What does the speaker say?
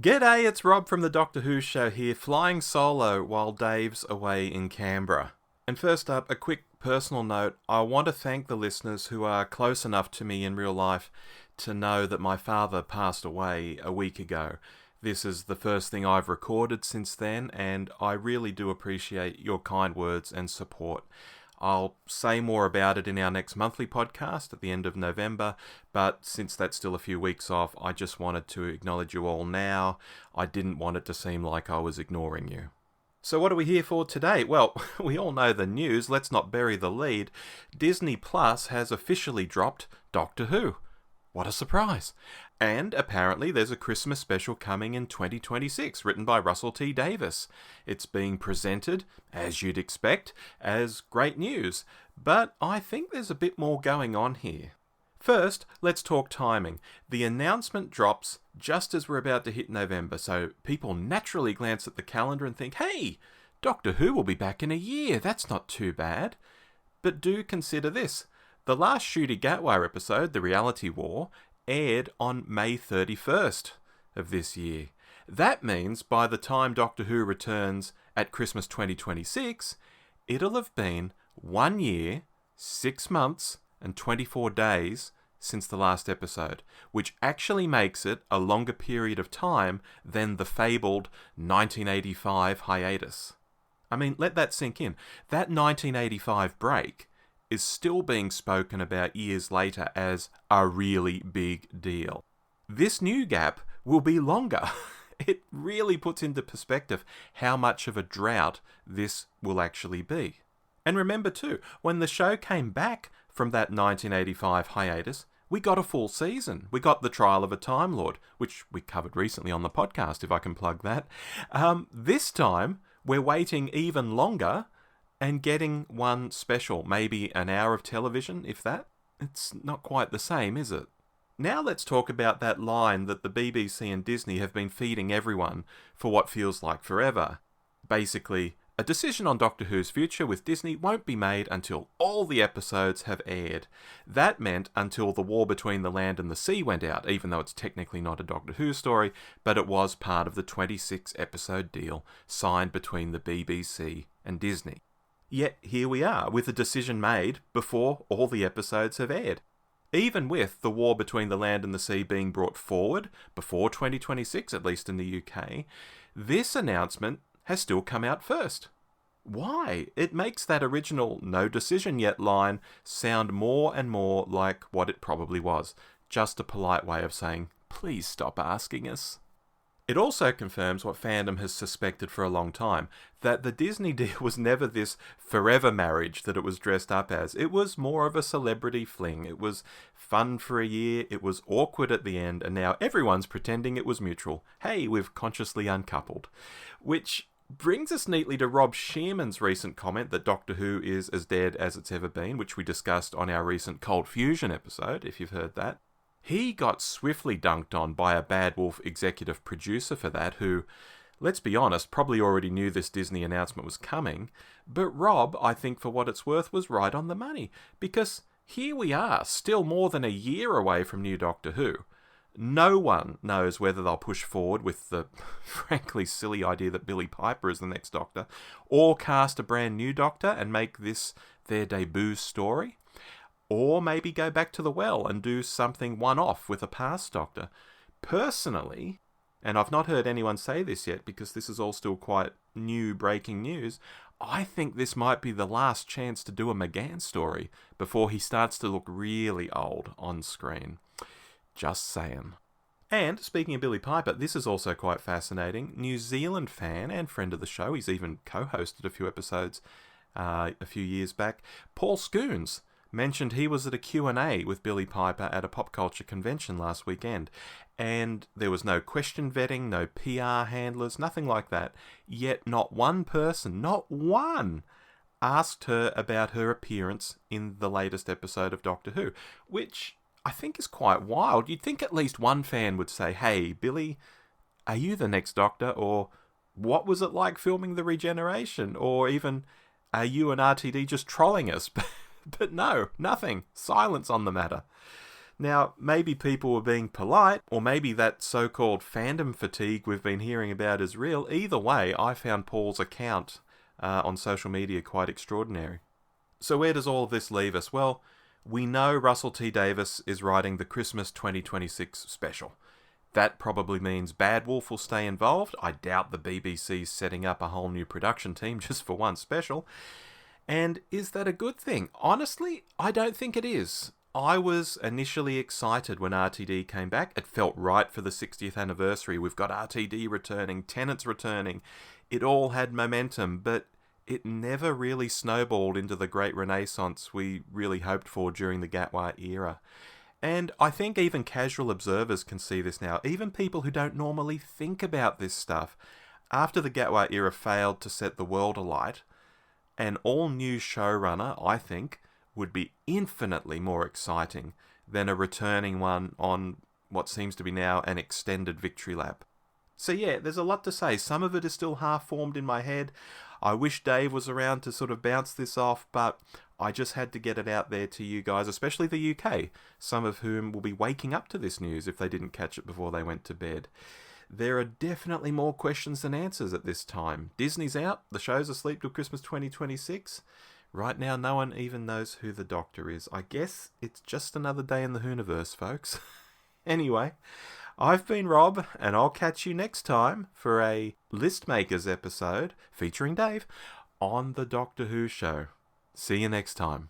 G'day, it's Rob from the Doctor Who Show here, flying solo while Dave's away in Canberra. And first up, a quick personal note. I want to thank the listeners who are close enough to me in real life to know that my father passed away a week ago. This is the first thing I've recorded since then, and I really do appreciate your kind words and support. I'll say more about it in our next monthly podcast at the end of November, but since that's still a few weeks off, I just wanted to acknowledge you all now. I didn't want it to seem like I was ignoring you. So what are we here for today? Well, we all know the news. Let's not bury the lead. Disney Plus has officially dropped Doctor Who. What a surprise. And apparently there's a Christmas special coming in 2026, written by Russell T Davies. It's being presented, as you'd expect, as great news. But I think there's a bit more going on here. First, let's talk timing. The announcement drops just as we're about to hit November, so people naturally glance at the calendar and think, hey, Doctor Who will be back in a year, that's not too bad. But do consider this. The last Ncuti Gatwa episode, The Reality War, aired on May 31st of this year. That means by the time Doctor Who returns at Christmas 2026, it'll have been 1 year, 6 months, and 24 days since the last episode, which actually makes it a longer period of time than the fabled 1985 hiatus. I mean, let that sink in. That 1985 break is still being spoken about years later as a really big deal. This new gap will be longer. It really puts into perspective how much of a drought this will actually be. And remember too, when the show came back from that 1985 hiatus, we got a full season. We got The Trial of a Time Lord, which we covered recently on the podcast, if I can plug that. This time, we're waiting even longer and getting one special, maybe an hour of television, if that. It's not quite the same, is it? Now let's talk about that line that the BBC and Disney have been feeding everyone for what feels like forever. Basically, a decision on Doctor Who's future with Disney won't be made until all the episodes have aired. That meant until The War Between the Land and the Sea went out, even though it's technically not a Doctor Who story, but it was part of the 26-episode deal signed between the BBC and Disney. Yet here we are, with a decision made before all the episodes have aired. Even with The War Between the Land and the Sea being brought forward before 2026, at least in the UK, this announcement has still come out first. Why? It makes that original no decision yet line sound more and more like what it probably was. Just a polite way of saying, please stop asking us. It also confirms what fandom has suspected for a long time, that the Disney deal was never this forever marriage that it was dressed up as. It was more of a celebrity fling. It was fun for a year, it was awkward at the end, and now everyone's pretending it was mutual. Hey, we've consciously uncoupled. Which brings us neatly to Rob Shearman's recent comment that Doctor Who is as dead as it's ever been, which we discussed on our recent Cold Fusion episode, if you've heard that. He got swiftly dunked on by a Bad Wolf executive producer for that, who, let's be honest, probably already knew this Disney announcement was coming. But Rob, I think for what it's worth, was right on the money, because here we are, still more than a year away from new Doctor Who. No one knows whether they'll push forward with the frankly silly idea that Billie Piper is the next Doctor, or cast a brand new Doctor and make this their debut story. Or maybe go back to the well and do something one-off with a past Doctor. Personally, and I've not heard anyone say this yet because this is all still quite new breaking news, I think this might be the last chance to do a McGann story before he starts to look really old on screen. Just saying. And speaking of Billie Piper, this is also quite fascinating. New Zealand fan and friend of the show, he's even co-hosted a few episodes a few years back, Paul Scoons mentioned he was at a Q&A with Billie Piper at a pop culture convention last weekend, and there was no question vetting, no PR handlers, nothing like that. Yet not one person, not one, asked her about her appearance in the latest episode of Doctor Who, which I think is quite wild. You'd think at least one fan would say, hey, Billie, are you the next Doctor? Or what was it like filming the regeneration? Or even, are you and RTD just trolling us? But no, nothing. Silence on the matter. Now, maybe people were being polite, or maybe that so-called fandom fatigue we've been hearing about is real. Either way, I found Paul's account on social media quite extraordinary. So where does all of this leave us? Well, we know Russell T Davies is writing the Christmas 2026 special. That probably means Bad Wolf will stay involved. I doubt the BBC's setting up a whole new production team just for one special. And is that a good thing? Honestly, I don't think it is. I was initially excited when RTD came back. It felt right for the 60th anniversary. We've got RTD returning, Tennant's returning. It all had momentum, but it never really snowballed into the great renaissance we really hoped for during the Gatwa era. And I think even casual observers can see this now, even people who don't normally think about this stuff. After the Gatwa era failed to set the world alight, an all-new showrunner, I think, would be infinitely more exciting than a returning one on what seems to be now an extended victory lap. So yeah, there's a lot to say. Some of it is still half-formed in my head. I wish Dave was around to sort of bounce this off, but I just had to get it out there to you guys, especially the UK, some of whom will be waking up to this news if they didn't catch it before they went to bed. There are definitely more questions than answers at this time. Disney's out, the show's asleep till Christmas 2026. Right now, no one even knows who the Doctor is. I guess it's just another day in the Hooniverse, folks. Anyway, I've been Rob, and I'll catch you next time for a List Makers episode featuring Dave on the Doctor Who show. See you next time.